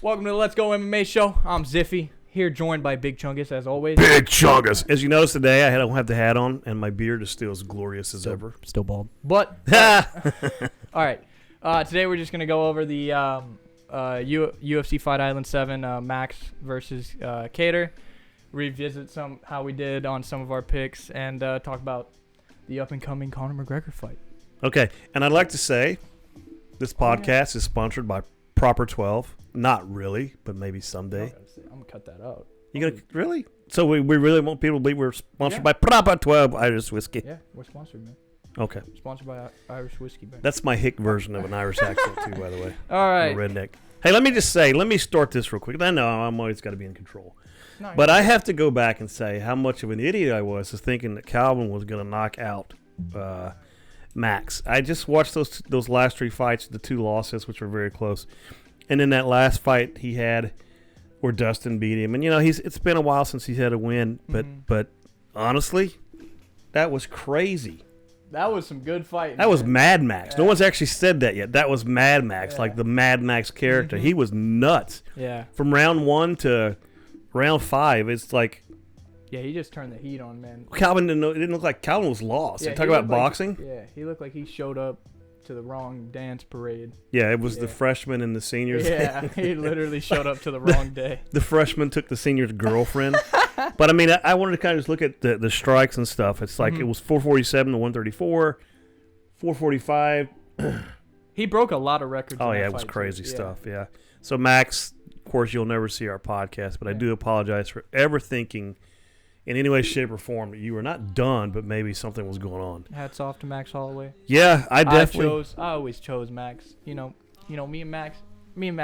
Welcome to the Let's Go MMA show. I'm Ziffy, here joined by Big Chungus as always. Big Chungus. As you notice today, I don't have the hat on, and my beard is still as glorious as ever. Still bald. But, all right. Today we're just going to go over the UFC Fight Island 7 Max versus Kadyn. Revisit how we did on some of our picks, and talk about the up-and-coming Conor McGregor fight. Okay, and I'd like to say this podcast is sponsored by Proper 12. Not really, but maybe someday. I'm going to cut that out. You gonna really? So we really want people to believe we're sponsored by Proper 12 Irish whiskey. Yeah, we're sponsored, man. Okay. Sponsored by Irish whiskey, man. That's my hick version of an Irish accent, too, by the way. All right. I'm a redneck. Hey, let me start this real quick. I know I'm always got to be in control. No, But I have to go back and say how much of an idiot I was thinking that Calvin was going to knock out Max. I just watched those last three fights, the two losses, which were very close. And then that last fight he had where Dustin beat him. And, you know, it's been a while since he's had a win. But honestly, that was crazy. That was some good fighting. That was Mad Max. Yeah. No one's actually said that yet. That was Mad Max, like the Mad Max character. He was nuts. Yeah. From round 1 to round 5, it's like... Yeah, he just turned the heat on, man. Calvin it didn't look like Calvin was lost. Yeah, Talk about boxing. He looked like he showed up to the wrong dance parade. Yeah, it was the freshmen and the seniors. Yeah, he literally showed up to the wrong day. The freshman took the senior's girlfriend. But I mean, I wanted to kind of just look at the strikes and stuff. It's like it was 447 to 134, 445. He broke a lot of records. Oh in that yeah, it was fight, crazy too. stuff. Yeah. So Max, of course, you'll never see our podcast, but I do apologize for ever thinking in any way, shape, or form that you were not done, but maybe something was going on. Hats off to Max Holloway. Yeah, I definitely. I always chose Max. You know, me and Max are good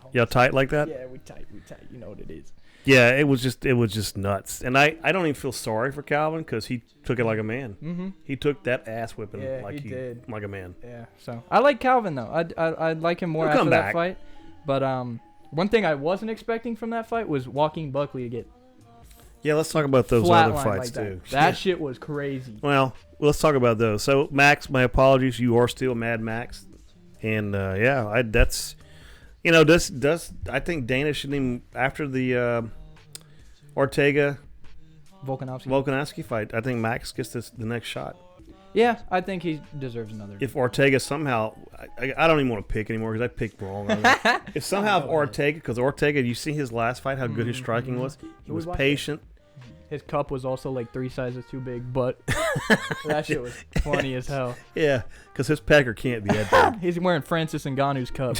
homies. Y'all tight like that? Yeah, we tight. You know what it is. Yeah, it was just nuts. And I don't even feel sorry for Calvin because he took it like a man. Mm-hmm. He took that ass whipping like he did. like a man. Yeah, so I like Calvin though. I'd like him more after that fight. But one thing I wasn't expecting from that fight was Joaquin Buckley to get Yeah, let's talk about those other fights too. That shit was crazy. Well, let's talk about those. So Max, my apologies. You are still Mad Max, and that's. You know, I think Dana shouldn't even, after the Ortega Volkanovski fight, I think Max gets the next shot. Yeah, I think he deserves another. If Ortega somehow, I don't even want to pick anymore because I picked wrong. If somehow Ortega, you see his last fight, how good his striking was. He was patient. His cup was also like 3 sizes too big, but that shit was funny as hell. Yeah, because his pecker can't be that big. He's wearing Francis Ngannou's cup.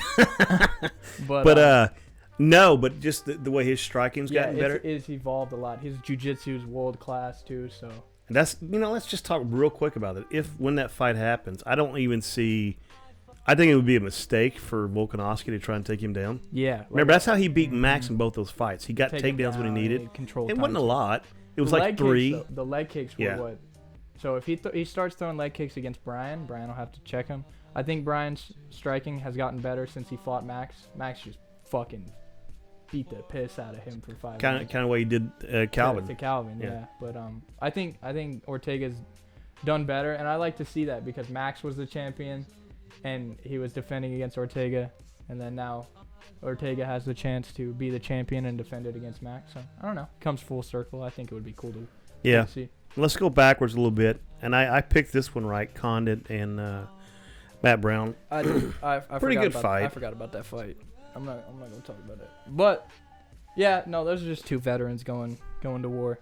But just the way his striking's gotten better. It's evolved a lot. His jiu-jitsu is world class too. So let's just talk real quick about it. When that fight happens, I don't even see. I think it would be a mistake for Volkanovski to try and take him down. Yeah, remember that's how he beat Max in both those fights. He got takedowns when he needed. It wasn't a lot. It was like 3. The leg kicks were what? So if he starts throwing leg kicks against Brian will have to check him. I think Brian's striking has gotten better since he fought Max. Max just fucking beat the piss out of him for 5 minutes. Kind of way he did Calvin. To Calvin, yeah. But I think Ortega's done better, and I like to see that because Max was the champion, and he was defending against Ortega, and then now Ortega has the chance to be the champion and defend it against Max. So I don't know. Comes full circle. I think it would be cool to see. Let's go backwards a little bit, and I picked this one right. Condit and Matt Brown. I pretty good fight. I forgot about that fight. I'm not gonna talk about it. But yeah, no, those are just two veterans going to war.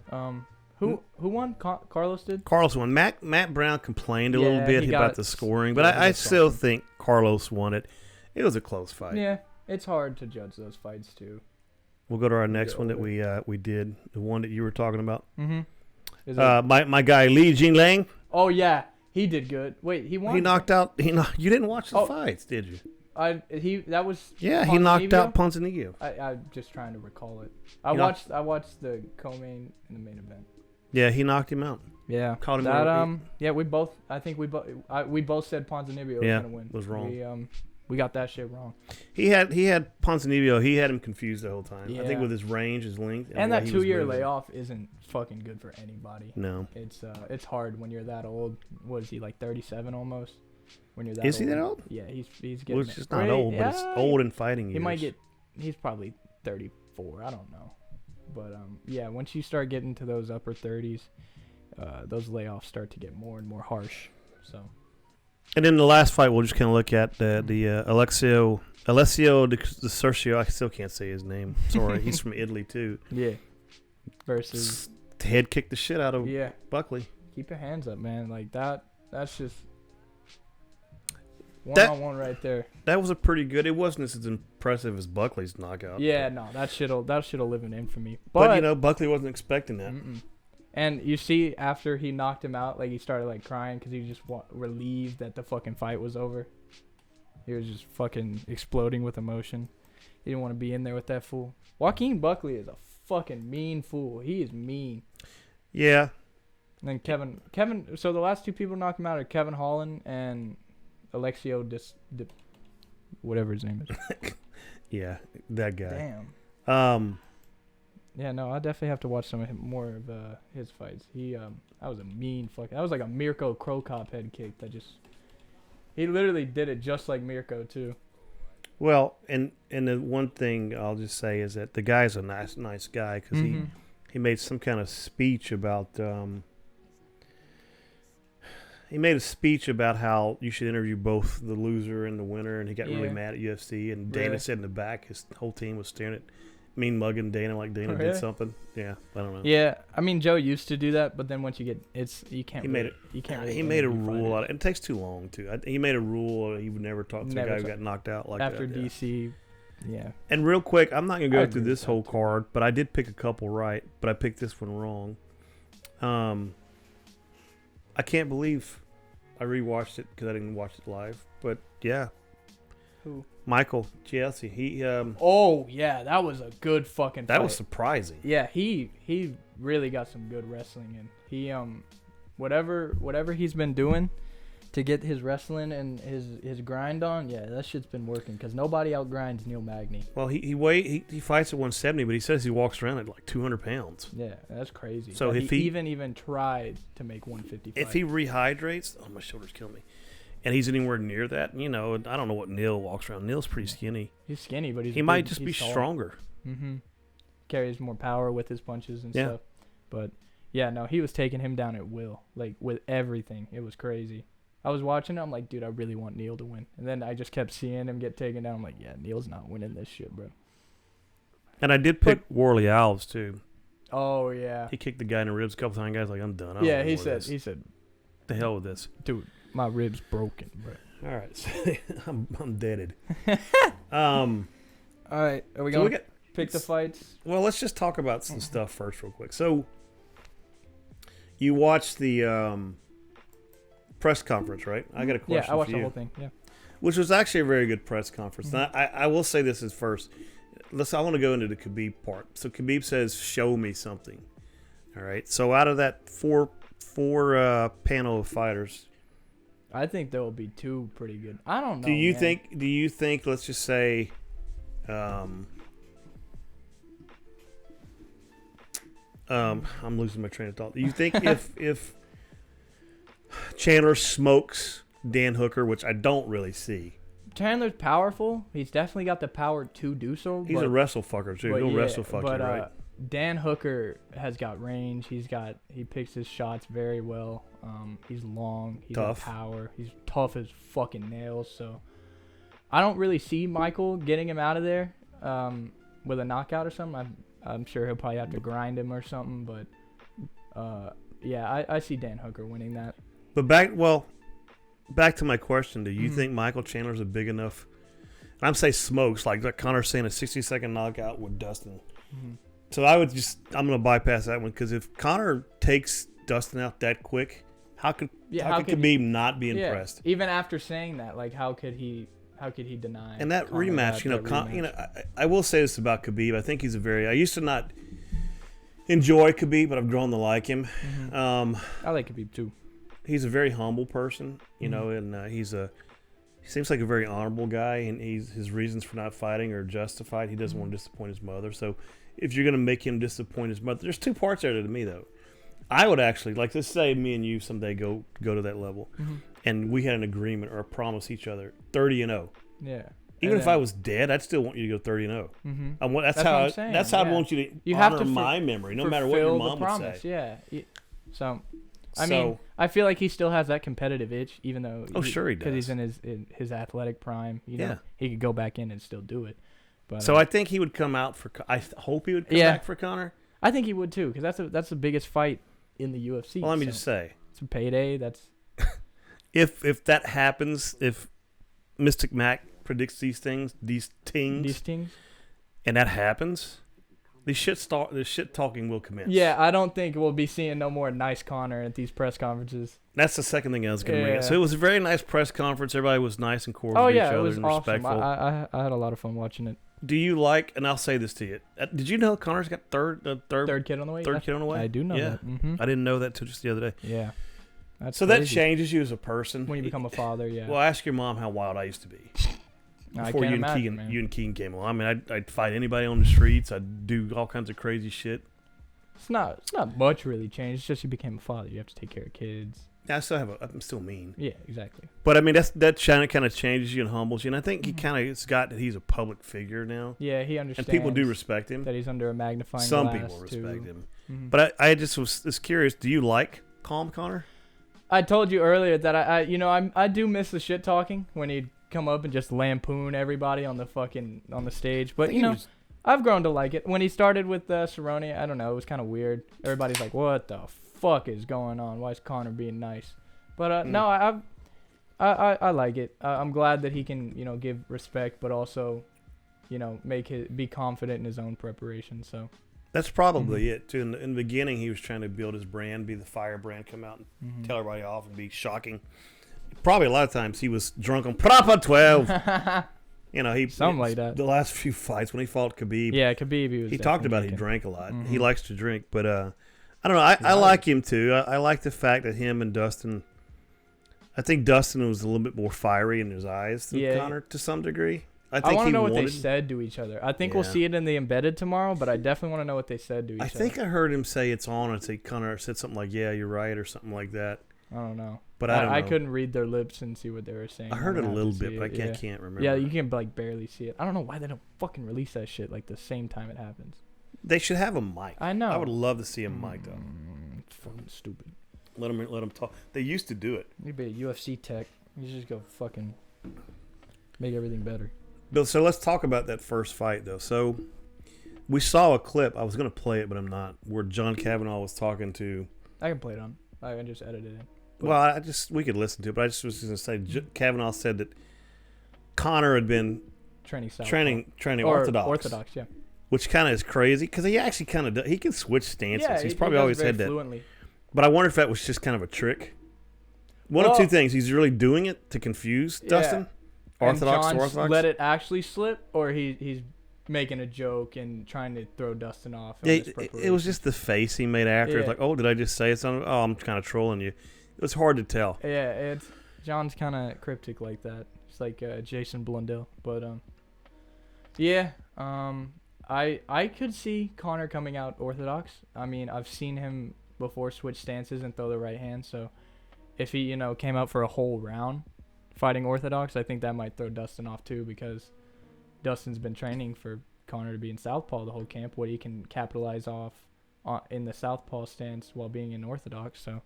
Who won? Carlos did. Carlos won. Matt Brown complained a little bit about the scoring, but I still think Carlos won it. It was a close fight. Yeah, it's hard to judge those fights too. We'll go to our next one that we did, the one that you were talking about. Mm-hmm. My guy Li Jingliang. Oh yeah, he did good. Wait, he won. He knocked out. You didn't watch the fights, did you? He knocked out Ponzinibbio. I'm just trying to recall it. I watched the co-main and the main event. Yeah, he knocked him out. Yeah, caught him. We both said Ponzinibbio was gonna win. Was wrong. We got that shit wrong. He had Ponzinibbio. He had him confused the whole time. Yeah. I think with his range, his length, and that 2-year layoff isn't fucking good for anybody. No, it's hard when you're that old. What is he, like 37 almost? When you're that is old. he that old? Yeah, he's getting. Well, it's just not old, but it's old in fighting years. He might get he's probably 34. I don't know. But yeah, once you start getting to those upper 30s, those layoffs start to get more and more harsh. So. And then the last fight, we'll just kind of look at the Alessio Di Sergio. I still can't say his name. Sorry, he's from Italy too. Yeah. Versus head kicked the shit out of Buckley. Keep your hands up, man. Like that. That's just one-on-one right there. That was a pretty good. It wasn't as impressive as Buckley's knockout. Yeah, no, that shit'll live in infamy. But you know, Buckley wasn't expecting that. And you see, after he knocked him out, like he started like crying because he just relieved that the fucking fight was over. He was just fucking exploding with emotion. He didn't want to be in there with that fool. Joaquin Buckley is a fucking mean fool. He is mean. Yeah. And then Kevin. So the last two people to knock him out are Kevin Holland and Alexio whatever his name is. Yeah, that guy. Damn. Yeah, no, I definitely have to watch more of his fights. That was a mean fucking. That was like a Mirko Krokop head kick that just. He literally did it just like Mirko too. Well, and the one thing I'll just say is that the guy's a nice guy because he made some kind of speech about. He made a speech about how you should interview both the loser and the winner, and he got really mad at UFC. And Dana said in the back, his whole team was staring at. Mugging Dana like Dana did something. Yeah, I don't know. Yeah, I mean Joe used to do that, but then once you get you can't. He made a rule out of it. It takes too long too. He made a rule he would never talk to a guy who got knocked out like after that. DC. Yeah. And real quick, I'm not gonna go through this whole card, but I did pick a couple right, but I picked this one wrong. I can't believe I rewatched it because I didn't watch it live, but yeah. Who? Michael Chiesi. He oh yeah, that was a good fucking fight. That was surprising. Yeah, he really got some good wrestling in. He whatever he's been doing to get his wrestling and his grind on, yeah, that shit's been working because nobody outgrinds Neil Magny. Well, he fights at 170, but he says he walks around at like 200 pounds. Yeah, that's crazy. So but if he even tried to make 155. If he rehydrates, my shoulders kill me. And he's anywhere near that, I don't know what Neil walks around. Neil's pretty skinny. He's skinny, but he might just be stronger. Carries more power with his punches and stuff. But yeah, no, he was taking him down at will, like with everything. It was crazy. I was watching it. I'm like, dude, I really want Neil to win. And then I just kept seeing him get taken down. I'm like, yeah, Neil's not winning this shit, bro. And I did pick Warley Alves too. Oh yeah. He kicked the guy in the ribs a couple times. Guy's like, I'm done. Yeah, he said, the hell with this, dude. My ribs broken, bro. All right, so I'm deaded. All right, are we gonna pick the fights? Well, let's just talk about some stuff first, real quick. So, you watched the press conference, right? I got a question. Yeah, I watched for you, the whole thing. Yeah, which was actually a very good press conference. And I will say this is first. I want to go into the Khabib part. So Khabib says, "Show me something." All right. So out of that four panel of fighters. I think there will be two pretty good. I don't know. Do you think? Let's just say, I'm losing my train of thought. Do you think if Chandler smokes Dan Hooker, which I don't really see. Chandler's powerful. He's definitely got the power to do so. He's a wrestle fucker too. He'll wrestle fuck you, right? Dan Hooker has got range. He picks his shots very well. He's long. He's got power. He's tough as fucking nails. So I don't really see Michael getting him out of there with a knockout or something. I'm sure he'll probably have to grind him or something. But yeah, I see Dan Hooker winning that. But back to my question. Do you think Michael Chandler's a big enough? I'm saying smokes like Connor's saying a 60-second knockout with Dustin. So I'm going to bypass that one because if Connor takes Dustin out that quick, how could Khabib not be impressed? Even after saying that, like how could he deny? And that Connor rematch, I will say this about Khabib. I think he's I used to not enjoy Khabib, but I've grown to like him. I like Khabib too. He's a very humble person, and he seems like a very honorable guy, and his reasons for not fighting are justified. He doesn't want to disappoint his mother. So if you're going to make him disappoint his mother, there's two parts there to me, though. I would actually, like, let's say me and you someday go to that level, and we had an agreement or a promise each other, 30-0. Yeah. Even if I was dead, I'd still want you to go 30-0. Mm-hmm. That's what how I'm saying. That's how I'd want you to honor have to my memory, no matter what your mom would say. Yeah. So, I mean, I feel like he still has that competitive itch, even though. Sure he does. Because he's in his athletic prime. You know, he could go back in and still do it. But, so I think he would come out for. I hope he would come back for Conor. I think he would too, because that's the biggest fight in the UFC. Well, let me just say, it's a payday. That's if that happens, if Mystic Mac predicts these things, and that happens, the shit talking will commence. Yeah, I don't think we'll be seeing no more nice Conor at these press conferences. That's the second thing I was going to bring up. So it was a very nice press conference. Everybody was nice and cordial to each other and respectful. I had a lot of fun watching it. Do you like? And I'll say this to you: did you know Conor's got third kid on the way? Third kid on the way. I do know that. Mm-hmm. I didn't know that till just the other day. Yeah. That's so crazy. That changes you as a person when you become a father. Yeah. Well, ask your mom how wild I used to be before you and Keegan came along. I mean, I'd fight anybody on the streets. I'd do all kinds of crazy shit. It's not much really changed. It's just you became a father. You have to take care of kids. Yeah, I'm still mean. Yeah, exactly. But I mean, that kind of changes you and humbles you, and I think he kind of has got that he's a public figure now. Yeah, he understands. And people do respect him. That he's under a magnifying glass. Some people respect him. Mm-hmm. But I just was curious. Do you like calm Conor? I told you earlier that I do miss the shit talking when he'd come up and just lampoon everybody on the stage. But I've grown to like it. When he started with Cerrone, I don't know, it was kind of weird. Everybody's like, "What the fuck is going on? Why is Conor being nice?" But no, I like it. I'm glad that he can give respect, but also be confident in his own preparation. So. That's probably it, too. In the beginning, he was trying to build his brand, be the fire brand, come out and tell everybody off and be shocking. Probably a lot of times he was drunk on Proper 12. Something like that. The last few fights when he fought Khabib. Yeah, Khabib. He talked about he drank a lot. He likes to drink, but I don't know. I like him, too. I like the fact that him and Dustin, I think Dustin was a little bit more fiery in his eyes than Conor to some degree. I want to know what they said to each other. I think we'll see it in the embedded tomorrow, but I definitely want to know what they said to each other. I think I heard him say it's on, and say Conor said something like, "Yeah, you're right," or something like that. I don't know. But I don't know. I couldn't read their lips and see what they were saying. I heard it a little bit, but I can't remember. Yeah, you can barely see it. I don't know why they don't fucking release that shit the same time it happens. They should have a mic. I know. I would love to see a mic though. It's fucking stupid. Let them talk. They used to do it. You'd be a UFC tech. You just go fucking make everything better. Bill, so let's talk about that first fight, though. So we saw a clip. I was going to play it, but I'm not, where John Kavanaugh was talking to... I can play it on. I can just edit it in. But well, we could listen to it, but I just was going to say, Kavanaugh said that Conor had been training orthodox. Orthodox, yeah. Which kind of is crazy, because he actually kind of does. He can switch stances. Yeah, he's probably always had that. Fluently. But I wonder if that was just kind of a trick. One of two things. He's really doing it to confuse Dustin. Orthodox to orthodox. Let it actually slip, or he's making a joke and trying to throw Dustin off. Yeah, it was just the face he made after. It's like, oh, did I just say something? Oh, I'm kind of trolling you. It was hard to tell. Yeah, John's kind of cryptic like that. It's like Jason Blundell, but I could see Conor coming out orthodox. I mean, I've seen him before switch stances and throw the right hand. So if he came out for a whole round fighting orthodox, I think that might throw Dustin off too, because Dustin's been training for Conor to be in southpaw the whole camp, what he can capitalize off in the southpaw stance while being in orthodox. So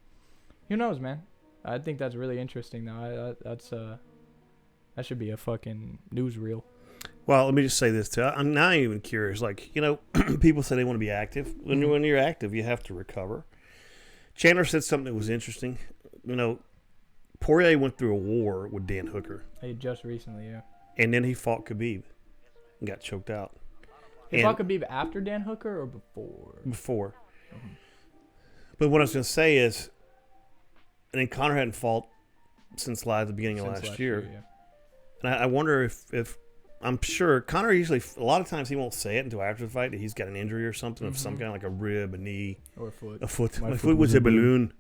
who knows, man? I think that's really interesting though. That should be a fucking newsreel. Well, let me just say this too. I'm not even curious. Like, people say they want to be active. When you're active, you have to recover. Chandler said something that was interesting. Poirier went through a war with Dan Hooker. Just recently, yeah. And then he fought Khabib and got choked out. He fought Khabib after Dan Hooker or before? Before. Mm-hmm. But what I was going to say is, and then Conor hadn't fought since the beginning of last year. Yeah. And I wonder if I'm sure Conor usually, a lot of times he won't say it until after the fight that he's got an injury or something of some kind, like a rib, a knee. Or a foot. A foot. My foot was a balloon.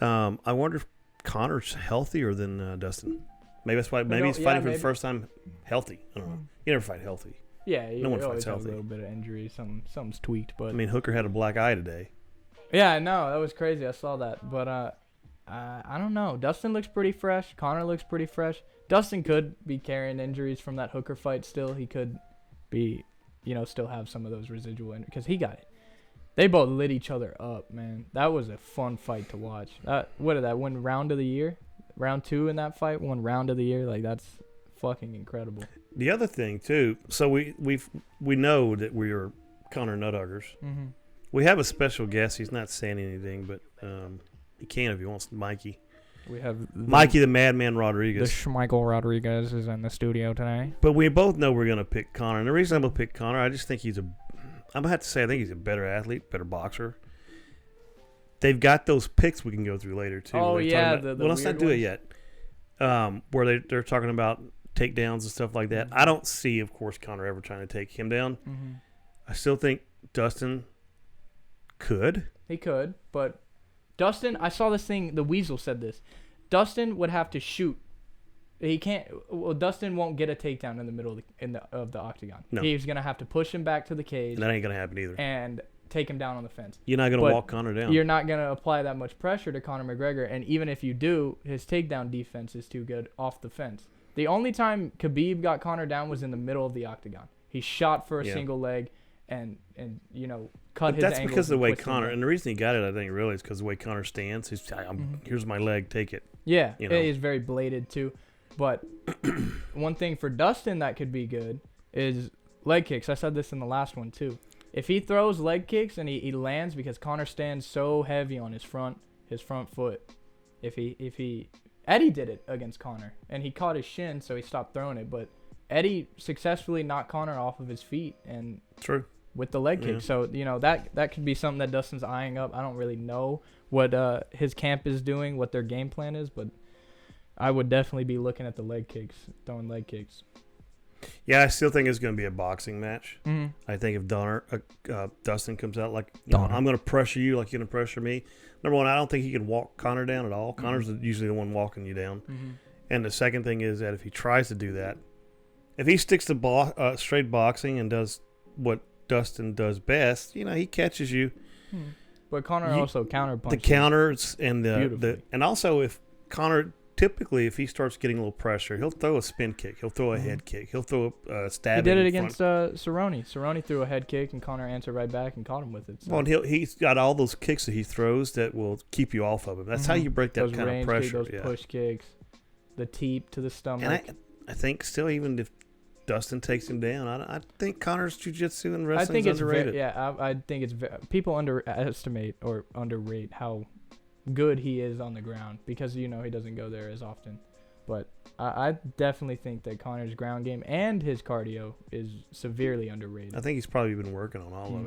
I wonder if Conor's healthier than Dustin. Maybe that's why. Maybe he's fighting for the first time healthy. I don't know. You never fight healthy. Yeah, no one fights healthy. A little bit of injury. Something's tweaked, but I mean, Hooker had a black eye today. Yeah, I know. That was crazy. I saw that, but I don't know. Dustin looks pretty fresh. Conor looks pretty fresh. Dustin could be carrying injuries from that Hooker fight still. He could be, still have some of those residual injuries because he got it. They both lit each other up, man. That was a fun fight to watch. What did that win round of the year? Round 2 in that fight, won round of the year. Like, that's fucking incredible. The other thing, too, so we know that we are Conor Nuthuggers. Mm-hmm. We have a special guest. He's not saying anything, but he can if he wants. Mikey. We have Mikey the Madman Rodriguez. The Schmeichel Rodriguez is in the studio today. But we both know we're going to pick Conor. And the reason I'm going to pick Conor, I just think I'm going to have to say I think he's a better athlete, better boxer. They've got those picks we can go through later, too. Oh, yeah. Well, let's not do it yet. Where they're talking about takedowns and stuff like that. I don't see, of course, Conor ever trying to take him down. Mm-hmm. I still think Dustin could. He could, but Dustin, I saw this thing, the Weasel said this. Dustin would have to shoot. He can't. Well, Dustin won't get a takedown in the middle of the octagon. No. He's gonna have to push him back to the cage. And that ain't gonna happen either. And take him down on the fence. You're not gonna walk Conor down. You're not gonna apply that much pressure to Conor McGregor, and even if you do, his takedown defense is too good off the fence. The only time Khabib got Conor down was in the middle of the octagon. He shot for a single leg, and cut his. That's angles because of the way twisted Conor, him. and the reason he got it, I think, really, is because the way Conor stands. He's, here's my leg, take it. Yeah, it is very bladed too. But one thing for Dustin that could be good is leg kicks. I said this in the last one too. If he throws leg kicks and he lands, because Conor stands so heavy on his front foot. Eddie did it against Conor, and he caught his shin, so he stopped throwing it. But Eddie successfully knocked Conor off of his feet, and true with the leg kick. So that could be something that Dustin's eyeing up. I don't really know what his camp is doing, what their game plan is, but I would definitely be looking at the leg kicks, throwing leg kicks. Yeah, I still think it's going to be a boxing match. Mm-hmm. I think if Dustin comes out like, I'm going to pressure you like you're going to pressure me. Number one, I don't think he can walk Conor down at all. Conor's usually the one walking you down. Mm-hmm. And the second thing is that if he tries to do that, if he sticks to straight boxing and does what Dustin does best, he catches you. But Conor also counterpunches. The counters and beautifully. and also if Conor typically if he starts getting a little pressure, he'll throw a spin kick, he'll throw a head kick, he'll throw a stabbing. He did it against Cerrone. Cerrone threw a head kick and Conor answered right back and caught him with it. So. Well, and he's got all those kicks that he throws that will keep you off of him. That's how you break that those kind of pressure. Those push kicks, the teep to the stomach. And I think still even if Dustin takes him down, I think Conor's jiu-jitsu and wrestling is underrated. I think it's people underestimate or underrate how good he is on the ground because he doesn't go there as often. But I definitely think that Conor's ground game and his cardio is severely underrated. I think he's probably been working on all of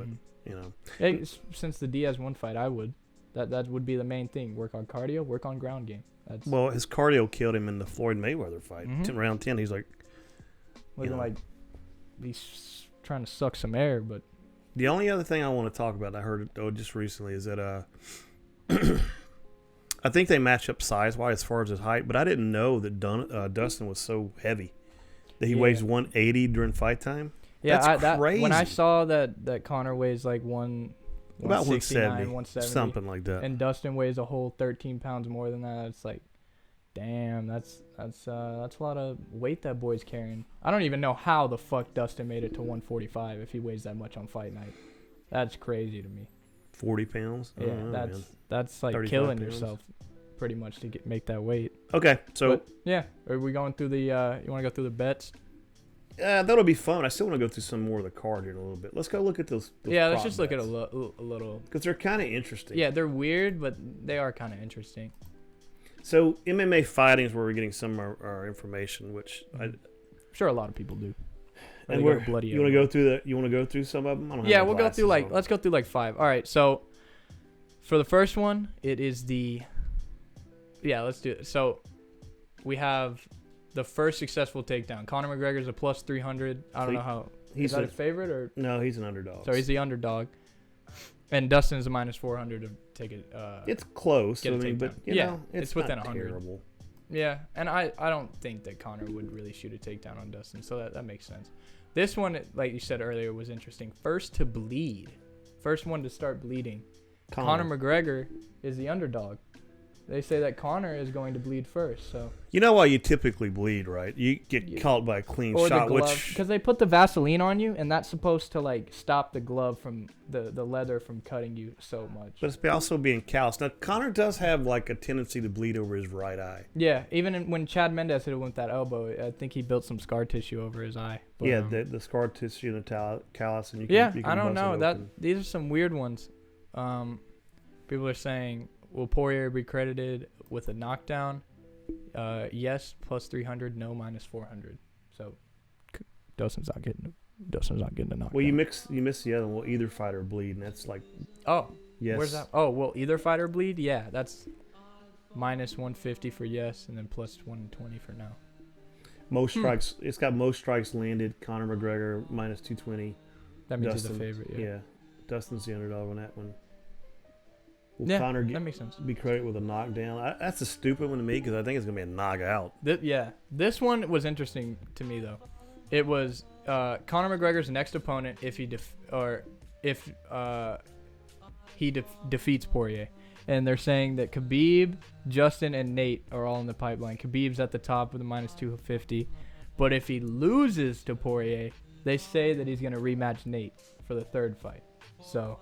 it. Since the Diaz-1 fight, I would. That would be the main thing. Work on cardio, work on ground game. Well, his cardio killed him in the Floyd Mayweather fight. Round 10, he's like... Looking like he's trying to suck some air, but... The only other thing I want to talk about, I heard it just recently, is that I think they match up size-wise as far as his height, but I didn't know that Dustin was so heavy that he weighs 180 during fight time. Yeah, that's crazy. When I saw that Conor weighs like about 170, something like that, and Dustin weighs a whole 13 pounds more than that, it's like, damn, that's a lot of weight that boy's carrying. I don't even know how the fuck Dustin made it to 145 if he weighs that much on fight night. That's crazy to me. 40 pounds? Yeah, that's like killing yourself pretty much to make that weight. Okay, so... But, yeah, are we going through the... you want to go through the bets? That'll be fun. I still want to go through some more of the card here in a little bit. Let's go look at those yeah, let's just look at a little... Because they're kind of interesting. Yeah, they're weird, but they are kind of interesting. So, MMA fighting is where we're getting some of our information, which I'm sure a lot of people do. And you want to go through You want to go through some of them? We'll go through let's go through 5. All right, so for the first one, it is the... Yeah, let's do it. So we have the first successful takedown. Conor McGregor's a plus 300. I don't know how... Is that a favorite or... No, he's an underdog. So he's the underdog. And Dustin's a minus 400 to take it. It's close. But it's within 100. Terrible. Yeah, and I don't think that Conor would really shoot a takedown on Dustin, so that makes sense. This one, like you said earlier, was interesting. First to bleed. First one to start bleeding. Conor McGregor is the underdog. They say that Conor is going to bleed first. So You know why you typically bleed, right? You get caught by a clean or shot, the glove, which because they put the Vaseline on you, and that's supposed to like stop the glove from the leather from cutting you so much. but it's also being calloused. Now Conor does have like a tendency to bleed over his right eye. Yeah, even when Chad Mendes hit him with that elbow, I think he built some scar tissue over his eye. But, Yeah, the scar tissue and the callus, and you can, yeah, you can I don't bust it know. open. These are some weird ones. People are saying, will Poirier be credited with a knockdown? Yes, plus 300. No, minus 400. So Dustin's not getting a knockdown. Well, you missed the other one. Will either fighter bleed? And that's like Oh, yes. where's that? Oh, will either fighter bleed? Yeah, that's minus 150 for yes, and then plus 120 for no. Most strikes. It's got most strikes landed. Conor McGregor minus 220. That means Dustin, he's the favorite. Yeah. Dustin's the underdog on that one. Will Yeah, Conor that makes sense. be credited with a knockdown? That's a stupid one to me because I think it's gonna be a knockout. This one was interesting to me though. It was Conor McGregor's next opponent if he defeats Poirier, and they're saying that Khabib, Justin, and Nate are all in the pipeline. Khabib's at the top with a minus 250, but if he loses to Poirier, they say that he's gonna rematch Nate for the third fight. So.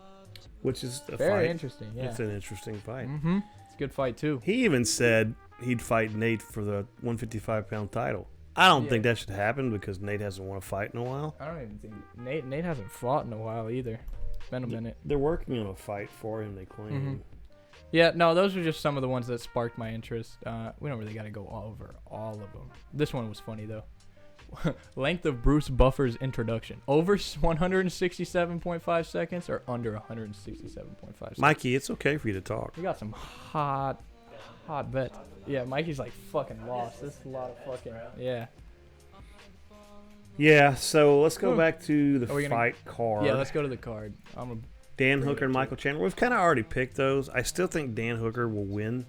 Which is a Very fight. interesting, yeah. It's an interesting fight. Mm-hmm. It's a good fight, too. He even said he'd fight Nate for the 155-pound title. I don't think that should happen because Nate hasn't won a fight in a while. I don't even think... Nate hasn't fought in a while, either. It's been a minute. They're working on a fight for him, they claim. Mm-hmm. Yeah, no, those are just some of the ones that sparked my interest. We don't really got to go over all of them. This one was funny, though. Length of Bruce Buffer's introduction. Over 167.5 seconds or under 167.5 seconds? Mikey, it's okay for you to talk. We got some hot bets. Yeah, Mikey's like fucking lost. This is a lot of fucking... Yeah. Yeah, so let's go back to the fight card. Yeah, let's go to the card. Dan Hooker and Michael Chandler. We've kind of already picked those. I still think Dan Hooker will win.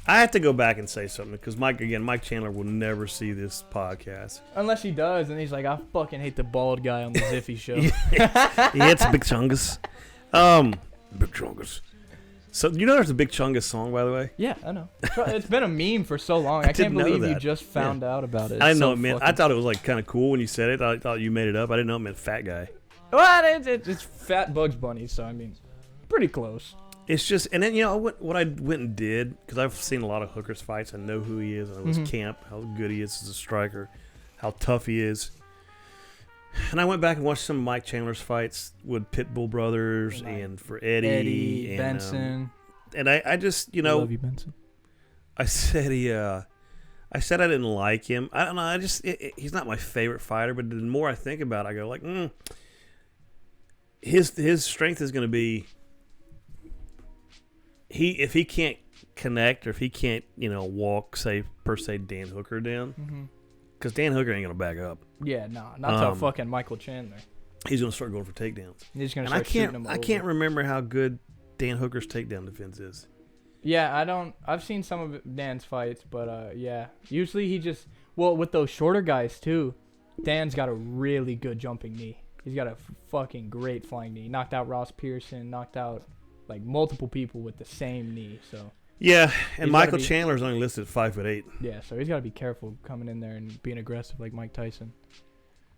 I have to go back and say something because Mike Chandler will never see this podcast. Unless he does, and he's like, I fucking hate the bald guy on the Ziffy show. Yeah, it's Big Chungus. Big Chungus. So, you know there's a Big Chungus song, by the way? Yeah, I know. It's been a meme for so long. I can't believe you just found out about it. I didn't know it meant. I thought it was like kind of cool when you said it. I thought you made it up. I didn't know it meant fat guy. Well, it's Fat Bugs Bunny, so I mean, pretty close. It's just, and then, you know, what I went and did, because I've seen a lot of Hooker's fights. I know who he is. I know his camp, how good he is as a striker, how tough he is. And I went back and watched some of Mike Chandler's fights with Pitbull Brothers and for Eddie and, Benson. And I just, you know, I love you, Benson. I said I didn't like him. I don't know. He's not my favorite fighter, but the more I think about it, I go like, his strength is going to be, if he can't connect or if he can't, you know, walk, say Dan Hooker down, because Dan Hooker ain't gonna back up. Yeah, no, not to fucking Michael Chandler. He's gonna start going for takedowns. He's gonna start shooting him over. I can't remember how good Dan Hooker's takedown defense is. Yeah, I've seen some of Dan's fights, but yeah, usually he just with those shorter guys too. Dan's got a really good jumping knee. He's got a fucking great flying knee. Knocked out Ross Pearson. Knocked out like multiple people with the same knee. So yeah, and Michael Chandler's only listed at 5'8". Yeah, so he's got to be careful coming in there and being aggressive like Mike Tyson.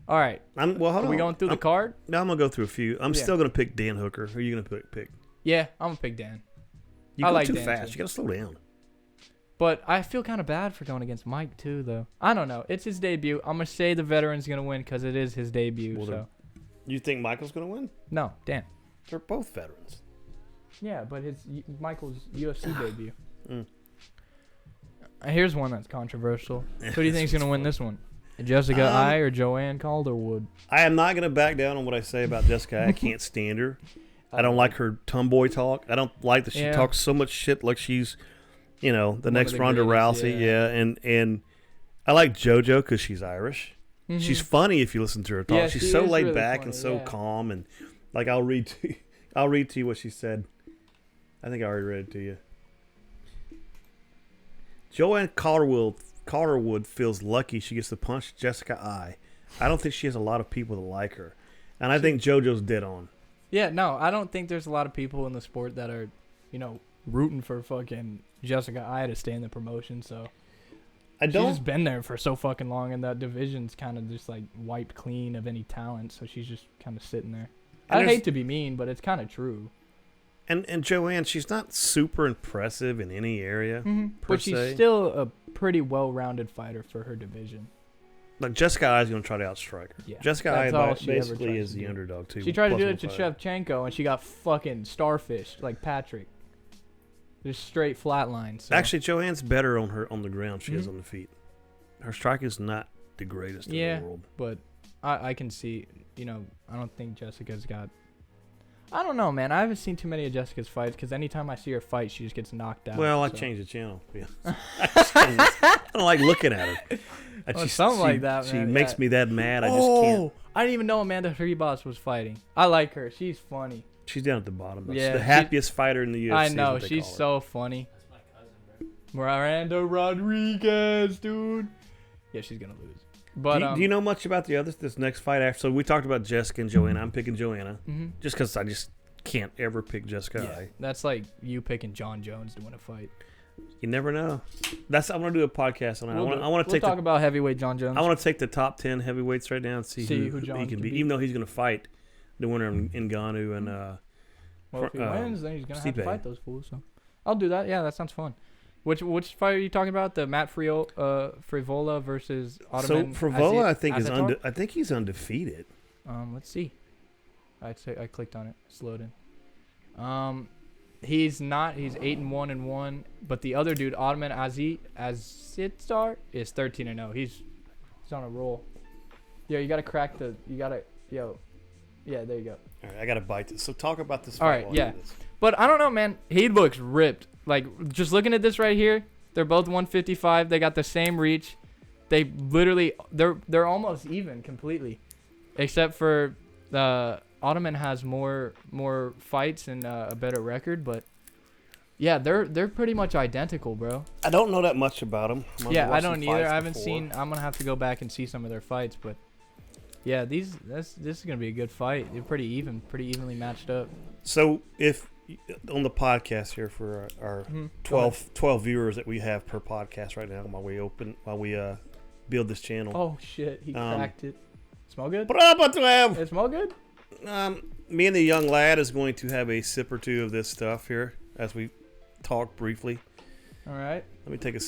All right. Hold on. Are we going through the card? No, I'm gonna go through a few. I'm still gonna pick Dan Hooker. Who are you gonna pick? Yeah, I'm gonna pick Dan. I like too Dan fast. Too. You gotta slow down. But I feel kind of bad for going against Mike too, though. I don't know. It's his debut. I'm gonna say the veteran's gonna win because it is his debut. So. You think Michael's gonna win? No, Dan. They're both veterans. Yeah, but Michael's UFC debut. Here's one that's controversial. Who do you think is going to win this one? Jessica Ai or Joanne Calderwood? I am not going to back down on what I say about Jessica Ai. I can't stand her. I don't like her tomboy talk. I don't like that she talks so much shit like she's, you know, the next Ronda Rousey. Yeah. And I like JoJo because she's Irish. Mm-hmm. She's funny if you listen to her talk. Yeah, she's so laid really back funny, and so calm. And like I'll read to you what she said. I think I already read it to you. Joanne Calderwood feels lucky she gets to punch Jessica Ai. I don't think she has a lot of people that like her. And I think JoJo's dead on. Yeah, no, I don't think there's a lot of people in the sport that are, you know, rooting for fucking Jessica, I had to stay in the promotion, so I she's don't. just been there for so fucking long, and that division's kind of just like wiped clean of any talent, so she's just kind of sitting there. And I there's- hate to be mean, but it's kind of true. And Joanne, she's not super impressive in any area, per But she's se. still a pretty well-rounded fighter for her division. Like Jessica Ai is going to try to outstrike her. Yeah, Jessica that's Ai all she ever basically tries is to the do. underdog too. She tried to do it to +105. Shevchenko, and she got fucking starfished like Patrick. Just straight flatline. So. Actually, Joanne's better on the ground. She is Mhm. on the feet. Her strike is not the greatest in Yeah. the world. But I can see, I don't think Jessica's got. I don't know, man. I haven't seen too many of Jessica's fights because anytime I see her fight, she just gets knocked out. Well, I so. changed the channel. Yeah. I don't like looking at her. Something like that, She man. makes Yeah. me that mad. I just can't. I didn't even know Amanda Ribas was fighting. I like her. She's funny. She's down at the bottom. She's Yeah, the happiest fighter in the UFC. I is know. what they She's call her. so funny. Miranda Rodriguez, dude. Yeah, she's going to lose. But Do you know much about this next fight after? So we talked about Jessica and Joanna. I'm picking Joanna just because I just can't ever pick Jessica. yeah, Ai. that's like you picking John Jones to win a fight. You never know. I'm gonna do a podcast on that. We'll I want to take talk about heavyweight John Jones. I want to take the top 10 heavyweights right now and see who John he can can beat. beat. Even though he's gonna fight the winner of Ngannou and Well, if he wins, then he's gonna have to Stipe. fight those fools. So I'll do that. Yeah, that sounds fun. Which fight are you talking about? The Matt Frivola versus Ottoman. so Frivola, I think Azator? I think he's undefeated. Let's see. I clicked on it. It's loading. He's not. He's 8-1-1. But the other dude, Ottoman Azitar, is 13-0. He's on a roll. Yo, you gotta crack the. You gotta. Yo. Yeah, there you go. All right, I gotta bite this. So talk about this. All fight right, while you yeah. do this. But I don't know, man. He looks ripped. Like, just looking at this right here, they're both 155. They got the same reach. They literally, they're almost even completely, except for Ottoman has more fights and a better record. But yeah, they're pretty much identical, bro. I don't know that much about him. Yeah, I don't either. I haven't seen. I'm gonna have to go back and see some of their fights, but yeah, this is gonna be a good fight. They're pretty evenly matched up. So if on the podcast here for our 12 viewers that we have per podcast right now while we build this channel. Oh shit, he cracked it. Smell good? It smell good? Me and the young lad is going to have a sip or two of this stuff here as we talk briefly. All right. Let me take a.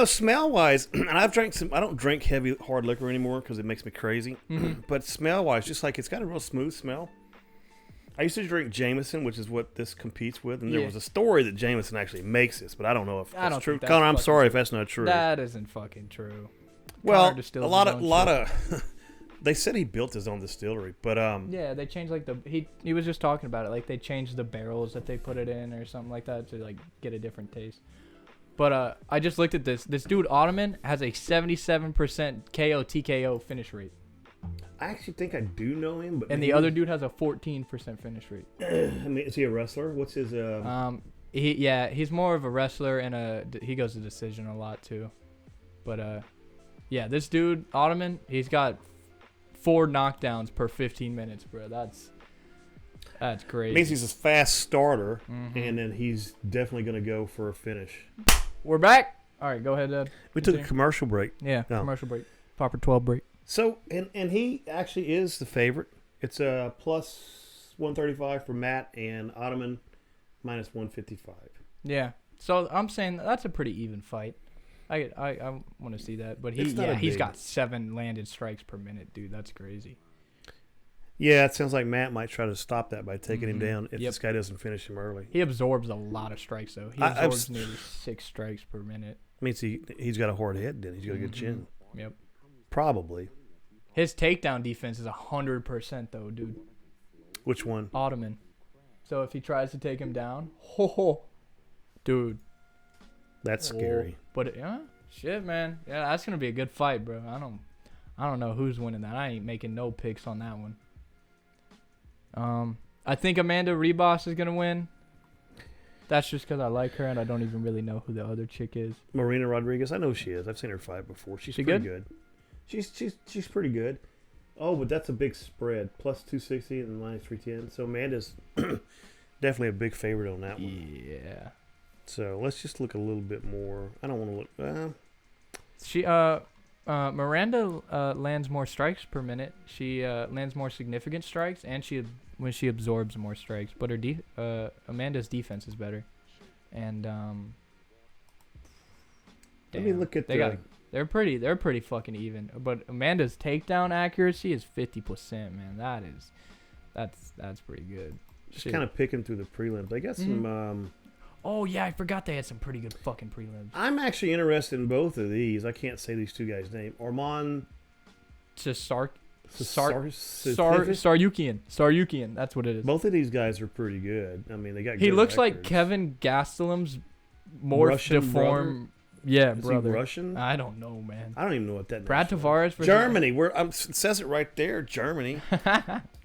Smell wise, and I've drank some. I don't drink heavy hard liquor anymore because it makes me crazy. But smell wise, just like it's got a real smooth smell. I used to drink Jameson, which is what this competes with, and there was a story that Jameson actually makes this, but I don't know if that's true. Connor, I'm sorry if that's not true. That isn't fucking true. Well, a lot of they said he built his own distillery, but yeah, they changed like he was just talking about it, like they changed the barrels that they put it in or something like that to like get a different taste. But I just looked at this. This dude Ottoman has a 77% KO TKO finish rate. I actually think I do know him. But And the other dude has a 14% finish rate. I mean, is he a wrestler? What's his? He's more of a wrestler and he goes to decision a lot too. But yeah, this dude Ottoman, he's got 4 knockdowns per 15 minutes, bro. That's crazy. Means he's a fast starter, and then he's definitely going to go for a finish. We're back. All right, go ahead, Ed. We took a commercial break. Yeah, commercial break. Proper 12 break. So, and he actually is the favorite. It's a plus 135 for Matt and Ottoman minus 155. Yeah. So I'm saying that's a pretty even fight. I want to see that, but he's got 7 landed strikes per minute, dude. That's crazy. Yeah, it sounds like Matt might try to stop that by taking him down if this guy doesn't finish him early. He absorbs a lot of strikes though. He absorbs nearly 6 strikes per minute. Means he's got a hard head. Then he's got a good chin. Yep. Probably. His takedown defense is 100% though, dude. Which one? Ottoman. So if he tries to take him down, dude. That's scary. But shit, man. Yeah, that's gonna be a good fight, bro. I don't know who's winning that. I ain't making no picks on that one. I think Amanda Ribas is gonna win. That's just because I like her and I don't even really know who the other chick is. Marina Rodriguez. I know she is. I've seen her fight before. She's pretty good. She's pretty good. Oh, but that's a big spread. Plus 260 and minus 310. So Amanda's Definitely a big favorite on that one. Yeah. So let's just look a little bit more. I don't want to look. She Miranda lands more strikes per minute. She lands more significant strikes, and when she absorbs more strikes. But her Amanda's defense is better. And let me look at they're pretty fucking even. But Amanda's takedown accuracy is 50%, man. That's pretty good. Just kind of picking through the prelims. They got some. Oh yeah, I forgot they had some pretty good fucking prelims. I'm actually interested in both of these. I can't say these two guys' name. Orman Saryukian. That's what it is. Both of these guys are pretty good. I mean, they got. He good looks like records. Kevin Gastelum's more deformed. Yeah, Is brother. he Russian? I don't know, man. I don't even know what that. Brad Tavares versus Germany. It says it right there. Germany.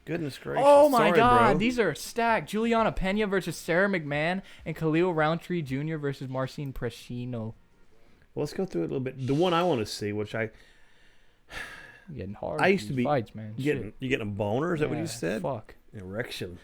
Goodness gracious. Oh my God, bro. these are stacked. Juliana Pena versus Sarah McMahon, and Khalil Roundtree Jr. versus Marcin Preshino. Well, let's go through it a little bit. The one I want to see, which getting hard. I used to be fights, man. you getting a boner? Is that what you said? Fuck. Erection.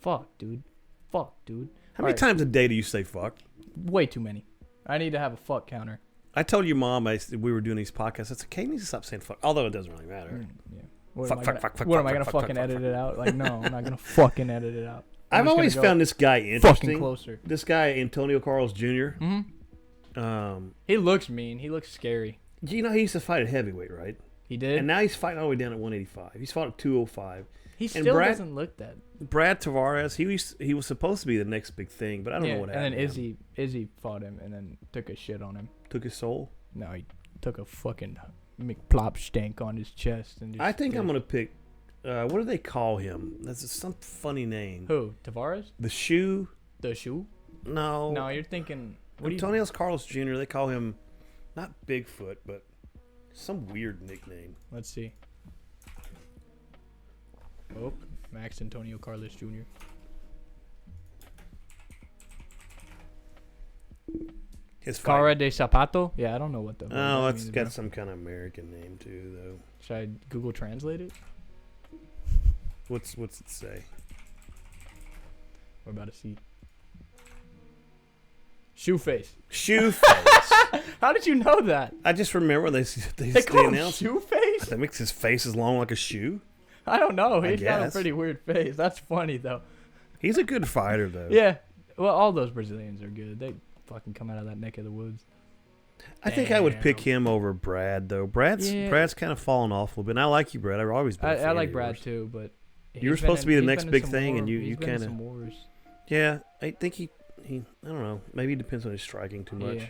Fuck, dude. How many times a day do you say fuck? Way too many. I need to have a fuck counter. I told your mom we were doing these podcasts. I said, "Kate needs to stop saying fuck," although it doesn't really matter. Yeah. What Fuck, am I fuck, gonna fucking edit it out? Like, no, I'm not gonna fucking edit it out. I've always found this guy interesting. Fucking closer. This guy, Antonio Carlos Jr. He looks mean. He looks scary. You know, he used to fight at heavyweight, right? He did. And now he's fighting all the way down at 185. He's fought at 205. He still doesn't look that. Brad Tavares, he was supposed to be the next big thing, but I don't know what happened. And then Izzy fought him and then took a shit on him. Took his soul? No, he took a fucking McPlop stank on his chest. And I think I'm going to pick, what do they call him? That's some funny name. Who? Tavares? The Shoe? The Shoe? No. No, you're thinking... Antonio Carlos Jr., they call him, not Bigfoot, but some weird nickname. Let's see. Oh, Max Antonio Carlos Jr. His Cara de Zapato? Yeah, I don't know what the... Oh, it's got some kind of American name too, though. Should I Google Translate it? What's it say? We're about to see. Shoeface. Shoeface. How did you know that? I just remember they call him announced Shoeface? that makes his face as long like a shoe. I don't know. I He's got a guess. pretty weird face. That's funny though. He's a good fighter though. Yeah. Well, all those Brazilians are good. They fucking come out of that neck of the woods. I think I would pick him over Brad though. Brad's kind of fallen off a little bit. And I like you, Brad. I've always been. I like Brad too, but you were supposed to be the next big thing, and you he's been kind in of. some wars. Yeah, I think he. I don't know. Maybe it depends on his striking too much. Yeah.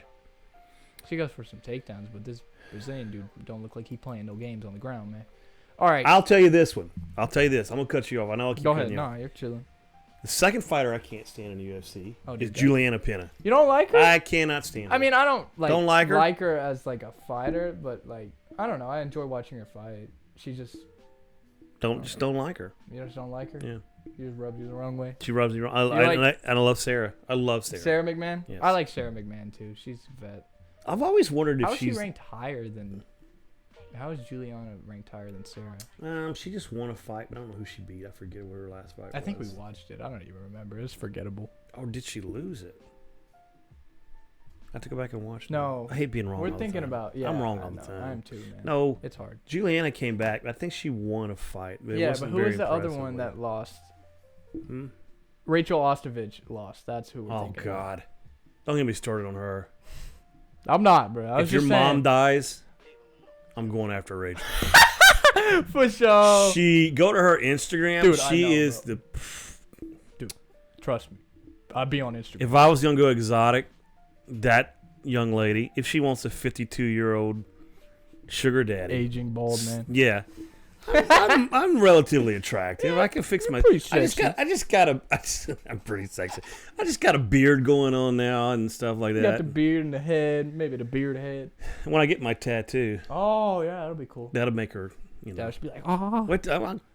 She goes for some takedowns, but this Brazilian dude don't look like he playing no games on the ground, man. All right. I'll tell you this one. I'll tell you this. I'm gonna cut you off. I know I'll keep Go cutting ahead. you off. No, you're chilling. The second fighter I can't stand in the UFC is that? Juliana Pena. You don't like her? I cannot stand her. I mean, I don't like her. Like her as like a fighter, but like I don't know. I enjoy watching her fight. She just don't like her. You just don't like her. Yeah. You just rub you the wrong way. She rubs me wrong. And I love Sarah. I love Sarah. Sarah McMahon. Yes. I like Sarah McMahon too. She's a vet. I've always wondered if How is she's she ranked higher than. How is Juliana ranked higher than Sarah? She just won a fight, but I don't know who she beat. I forget what her last fight was. I think we watched it. I don't even remember. It's forgettable. Or did she lose it? I have to go back and watch it. No. I hate being wrong. We're all thinking the time. about. Yeah, I'm wrong all the time. I am too, man. No, it's hard. Juliana came back. I think she won a fight. But But who was the other one that lost? Rachel Ostovich lost. That's who we're thinking. Oh God! Don't get me started on her. I'm not, bro. If your mom dies, I'm going after Rachel. For sure. Go to her Instagram. Dude, she is bro. Dude, trust me. I'd be on Instagram. If I was gonna go exotic, that young lady, if she wants a 52-year-old sugar daddy, aging bald man. Yeah. I'm relatively attractive. I can fix my. I'm pretty sexy. I just got a beard going on now and stuff like that. You got the beard and the head, maybe the beard head. When I get my tattoo. Oh yeah, that'll be cool. That'll make her. That'll just be like, oh.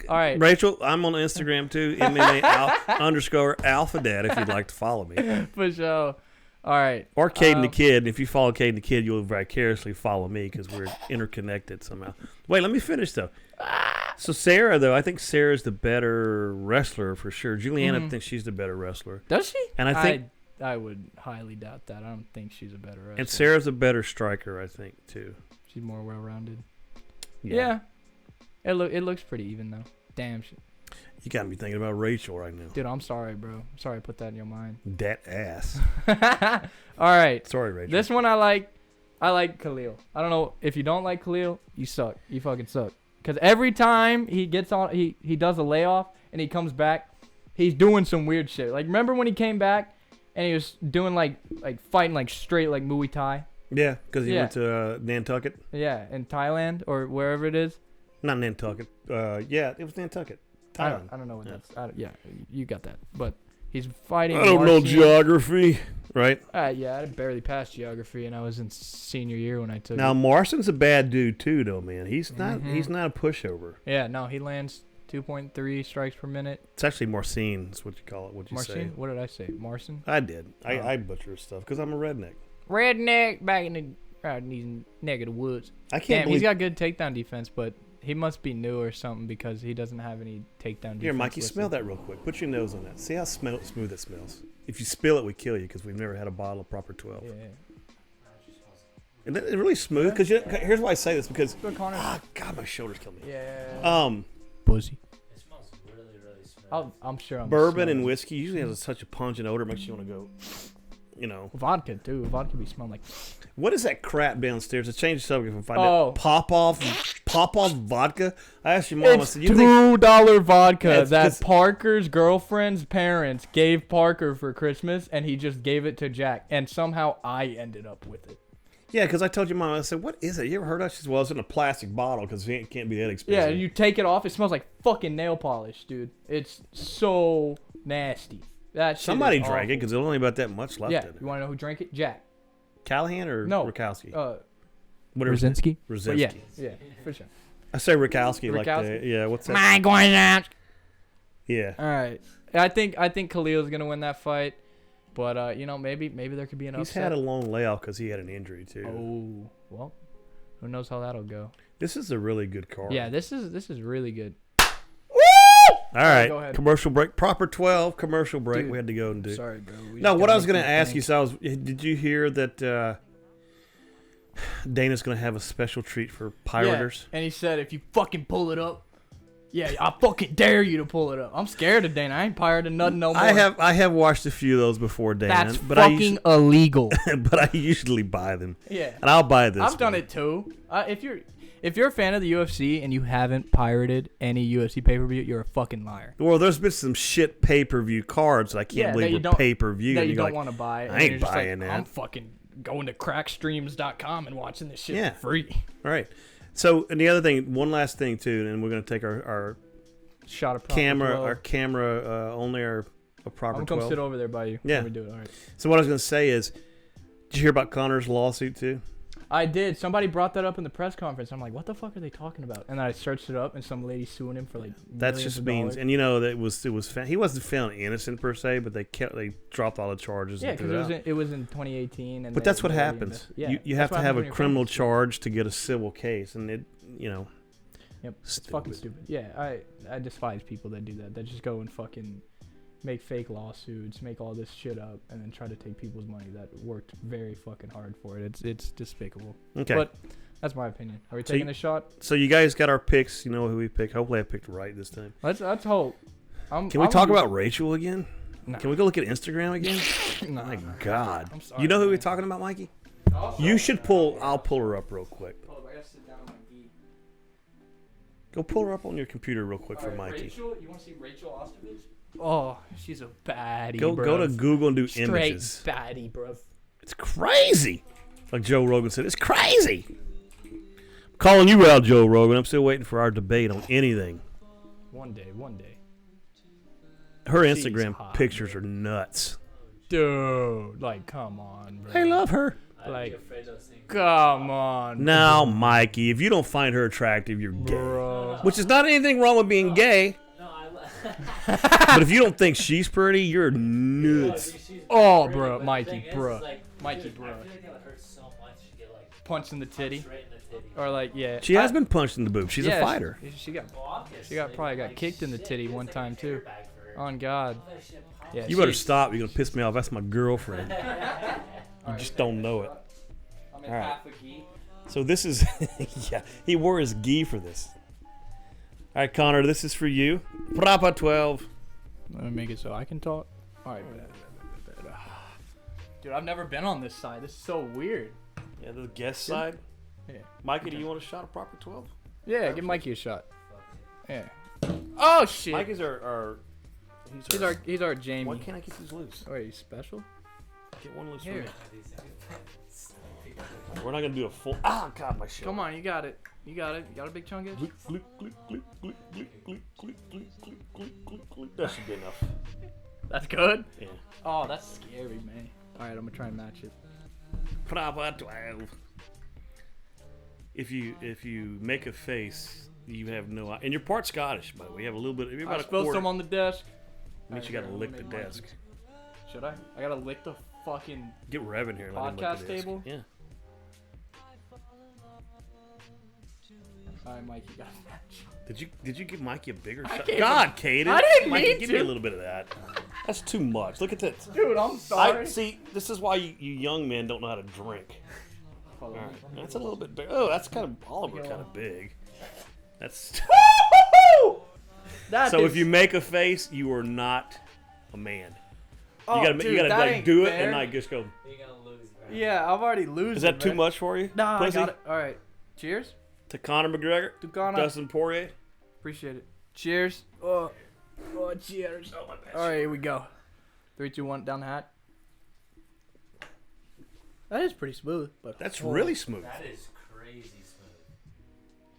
All right, Rachel. I'm on Instagram too. MMA _Alpha Dad. If you'd like to follow me. For sure. All right. Or Kadyn the Kid. If you follow Kadyn the Kid, you'll vicariously follow me because we're interconnected somehow. Wait, let me finish though. So Sarah, though, I think Sarah's the better wrestler for sure. Juliana thinks she's the better wrestler. Does she? And I think I would highly doubt that. I don't think she's a better wrestler. and Sarah's a better striker, I think, too. She's more well-rounded. Yeah. It looks pretty even though. Damn. You got me thinking about Rachel right now. Dude, I'm sorry, bro. I'm sorry I put that in your mind. That ass. All right. Sorry, Rachel. This one I like. I like Khalil. I don't know if you don't like Khalil, you suck. You fucking suck. Because every time he gets on, he does a layoff and he comes back, he's doing some weird shit. Like remember when he came back and he was doing like fighting like straight like Muay Thai. Yeah, because he went to Nantucket. Yeah, in Thailand or wherever it is. Not Nantucket. Yeah, it was Nantucket. Thailand. I don't know what that's. Yeah, you got that. But he's fighting. I don't know geography, right? Yeah, I barely passed geography, and I was in senior year when I took. Now it. Marston's a bad dude too, though, man. He's not. He's not a pushover. Yeah, no, he lands 2.3 strikes per minute. It's actually Marcin. Is what you call it. What you Marcin? say? What did I say? Marcin? I did. I butcher stuff because I'm a redneck. Redneck back in these neck of the woods. I can't. Damn, he's got good takedown defense, but he must be new or something because he doesn't have any takedown defense. Here, Mikey, listed. smell that real quick. Put your nose on that. See how smooth it smells. If you spill it, we kill you because we've never had a bottle of proper 12. Yeah. And it's really smooth because here's why I say this because God, my shoulders kill me. Yeah. It Pussy. smells really smooth. I'm sure. Bourbon and whiskey usually has such a pungent odor, makes you want to go. Vodka too. Vodka be smelling like. What is that crap downstairs? To change the subject from pop off vodka. I asked your mom. I It's said, "You think $2 vodka Yeah, that Parker's girlfriend's parents gave Parker for Christmas, and he just gave it to Jack, and somehow I ended up with it. Yeah, because I told your mom. I said, "What is it? You ever heard of it?" She said, "Well, it's in a plastic bottle because it can't be that Yeah, expensive." you take it off, it smells like fucking nail polish, dude. It's so nasty. That shit Somebody is drank it awful. because there's only about that much left Yeah, in it. you want to know who drank it? Jack. Callahan or No. Rakowski? Whatever. Rosinski? Rosinski. Yeah, for sure. I say Rakowski. Like Rakowski? what's that? My going out. Yeah. All right. I think Khalil's gonna win that fight, but maybe there could be an He's upset. had a long layoff because he had an injury too. Oh well, who knows how that'll go? This is a really good card. Yeah, this is really good. All right. Go ahead. Commercial break. Proper 12 commercial break. Dude, we had to go and do. Sorry, bro. No, what I was going to ask you, did you hear that Dana's going to have a special treat for pirators? Yeah, and he said if you fucking pull it up, yeah, I fucking dare you to pull it up. I'm scared of Dana. I ain't pirating nothing no more. I have watched a few of those before, Dana. That's but fucking illegal. But I usually buy them. Yeah. And I'll buy this. I've done it too. If you're a fan of the UFC and you haven't pirated any UFC pay-per-view, you're a fucking liar. Well, there's been some shit pay-per-view cards that I can't believe were pay-per-view. That you don't want to buy. I ain't buying that. I'm fucking going to crackstreams.com and watching this shit for free. All right. So, and the other thing, one last thing too, and we're going to take our shot of camera, 12. our camera, only our a proper I'm 12. gonna come sit over there by you. Yeah. When we do it. All right. So what I was going to say is, did you hear about Connor's lawsuit too? I did. Somebody brought that up in the press conference. I'm like, what the fuck are they talking about? And then I searched it up, and some lady suing him for like That's just means, and that he wasn't found innocent per se, but they dropped all the charges. Yeah, because it was in 2018. And but that's what happens. You have to have a criminal charge to get a civil case, and Yep, it's fucking stupid. Yeah, I despise people that do that. That just go and fucking make fake lawsuits, make all this shit up, and then try to take people's money that worked very fucking hard for it. It's despicable. Okay. But that's my opinion. Are we taking a shot? So you guys got our picks. You know who we picked. Hopefully I picked right this time. Let's hope. Can we talk about Rachel again? No. Can we go look at Instagram again? No. Oh my God. I'm sorry. You know who we're talking about, Mikey? You should I'll pull her up real quick. I gotta sit down on my feet. Go pull her up on your computer real quick for Mikey. Rachel, you want to see Rachel Ostovich? Oh, she's a baddie, Go to Google and do Straight images. baddie, bro. It's crazy. Like Joe Rogan said, it's crazy. I'm calling you out, Joe Rogan. I'm still waiting for our debate on anything. One day. Her She's Instagram hot, pictures are nuts. Dude, like, come on, bro. I love her. Like, come on. Now, Mikey, if you don't find her attractive, you're gay. Bro. Which is not anything wrong with being gay. But if you don't think she's pretty, you're nuts. Oh, bro, Mikey, bro. Like, Mikey, dude, bro. I feel like that would hurt so much to get like Punch in the titty. punched right in the titty. or like yeah. She has been punched in the boob. She's Yeah, a fighter. She got Obviously, probably got like, kicked in the shit, titty like, one it's time like a too. carrier bag for her. On God. That shit pops. Yeah, You better she's- stop. You're gonna piss me off. That's my girlfriend. You Alright, just take don't that know it. shot. I'm in Alright. half a gi. So this is, yeah, he wore his gi for this. All right, Connor, this is for you. Prapa 12. Let me make it so I can talk. All right. Dude, I've never been on this side. This is so weird. Yeah, the guest side. Yeah. Mikey, do you want a shot of Proper 12? Yeah, give Mikey a shot. Yeah. Oh shit. Mikey's our He's our Jamie. Why can't I get these loose? Wait, he's special? Get one loose for Here. me. We're not gonna do a full. Ah, God, my shit. Come on, you got it. You got it. You got a Big Chungus? That should be enough. That's good. Yeah. Oh, that's scary, man. All right, I'm gonna try and match it. Proper 12. If you make a face, you have no. And you're part Scottish, by the way. You have a little bit. You're I about a spilled quarter. some on the desk. Means you gotta lick the desk. Should I? I gotta lick the fucking. Get Rev in here. And let him lick Podcast the desk. table? Yeah. All right, Mike, you got a match. Did you give Mikey a bigger I shot? gave God, Kadyn. I didn't Mikey, mean give me a to. little bit of that. That's too much. Look at this. Dude, I'm sorry. See, this is why you young men don't know how to drink. Follow All me. right. That's a little bit big. Oh, that's kind of Oliver kind of big. That's That so. is- If you make a face, you are not a man. Oh, you dude, gotta that like ain't do it fair. and like just go. You're gonna lose, bro. Yeah, I've already losing. Is that too man. much for you? Nah, Pussy? I got it. All right. Cheers. To Conor McGregor, To Ghana. Dustin Poirier. Appreciate it. Cheers. Oh, cheers. Oh, my bad. All right, here we go. 3, 2, 1, down the hat. That is pretty smooth, but That's really smooth. That is crazy smooth.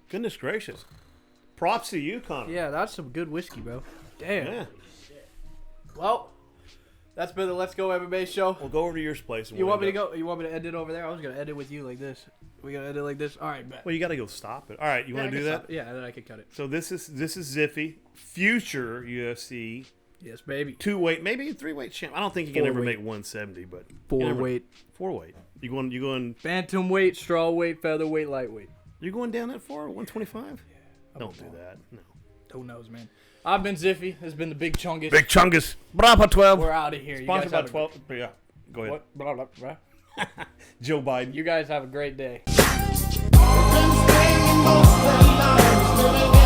Goodness gracious. Props to you, Connor. Yeah, that's some good whiskey, bro. Damn. Yeah. Well, that's been the Let's Go MMA show. We'll go over to your place. And You we'll want me to end up- go? You want me to end it over there? I was gonna end it with you like this. We gonna end it like this. All right, bet. Well, you got to go stop it. All right, you Yeah, I want to can do that? stop it. Yeah, and then I can cut it. So this is Ziffy, future UFC Yes, baby. 2-weight, maybe a 3-weight champ. I don't think he can ever 4-weight. make 170, but 4-weight, 4-weight. You going bantamweight, strawweight, featherweight, lightweight. you going down that far? 125? Don't do that. No. Who knows, man? I've been Ziffy. This has been the Big Chungus. Big Chungus. Brapa 12. We're out of here. You Sponsored guys by have 12. Yeah. Go ahead. What? Blah, blah, blah. Joe Biden. You guys have a great day. Been staying most of the lives living